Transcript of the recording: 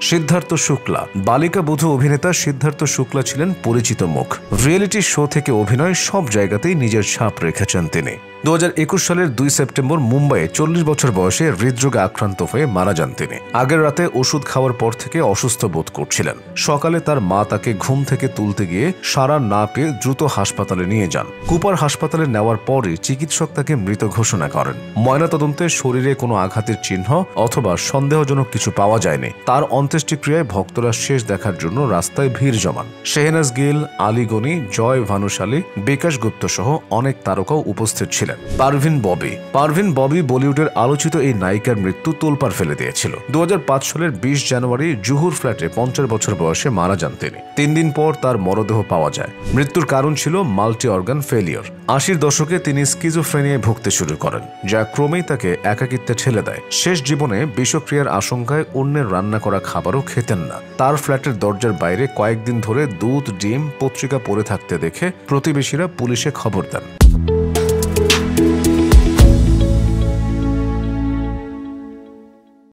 সিদ্ধার্থ শুক্লা। বালিকা বধূ অভিনেতা সিদ্ধার্থ শুক্লা ছিলেন পরিচিত মুখ। রিয়েলিটি শো থেকে অভিনয় সব জায়গাতেই নিজের ছাপ রেখেছেন তিনি। 2021 সালের 2 সেপ্টেম্বর মুম্বাইয়ে 40 বছর বয়সে হৃদরোগে আক্রান্ত হয়ে মারা যান তিনি। আগের রাতে ওষুধ খাওয়ার পর থেকে অসুস্থ বোধ করছিলেন। সকালে তার মা তাকে ঘুম থেকে তুলতে গিয়ে সাড়া না পেয়ে দ্রুত হাসপাতালে নিয়ে যান। কুপার হাসপাতালে নেওয়ার পরই চিকিৎসক তাকে মৃত ঘোষণা করেন। ময়নাতদন্তে শরীরে কোনো আঘাতের চিহ্ন অথবা সন্দেহজনক কিছু পাওয়া যায়নি। তার অন্ত্যেষ্টিক্রিয়ায় ভক্তরা শেষ দেখার জন্য রাস্তায় ভিড় জমান। শেহনাজ গিল, আলী গনি, জয় ভানুশালী, বিকাশ গুপ্ত সহ অনেক তারকাও উপস্থিত ছিলেন। পারভিন ববি বলিউডের আলোচিত এই নায়িকার মৃত্যু তোলপাড় ফেলে দিয়েছিল। 2005 সালের 20 জানুয়ারি জুহুর ফ্ল্যাটে 50 বছর বয়সে মারা যান তিনি। 3 দিন পর তার মরদেহ পাওয়া যায়। মৃত্যুর কারণ ছিল মাল্টি অর্গান ফেলিওর। 80-র দশকে তিনি স্কিজোফ্রেনিয়ায় ভুগতে শুরু করেন, যা ক্রমেই তাকে একাকিত্বে ঠেলে দেয়। শেষ জীবনে বিষক্রিয়ার আশঙ্কায় অন্যের রান্না করা খাবারও খেতেন না। তার ফ্ল্যাটের দরজার বাইরে কয়েকদিন ধরে দুধ, ডিম, পত্রিকা পড়ে থাকতে দেখে প্রতিবেশীরা পুলিশে খবর দেন।